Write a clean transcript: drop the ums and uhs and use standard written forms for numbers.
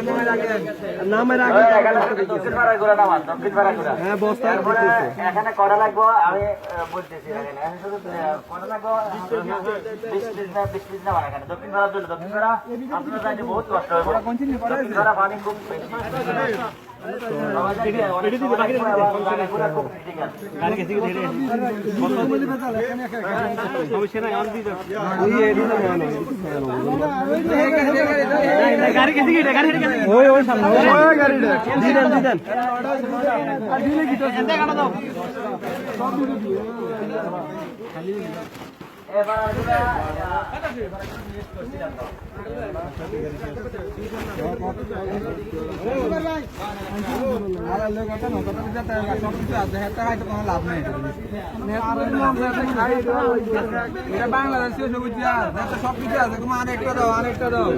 নামের আগে দক্ষিণ পাড়ার ঘোড়া নামান দক্ষিণ পাড়ার ঘোড়া হ্যাঁ বস্তা এখানে করা লাগবো আমি বলতেছি এখানে শুধু করা লাগবো 20 পিস না এখানে দক্ষিণ পাড়ার জন্য দক্ষিণ পাড়া আপনারা যাইতে বহুত কষ্ট হবে দক্ষিণ পাড়া পানি খুব বেশি বাংলাদেশ সব কিছু আছে, অনেকটা দাও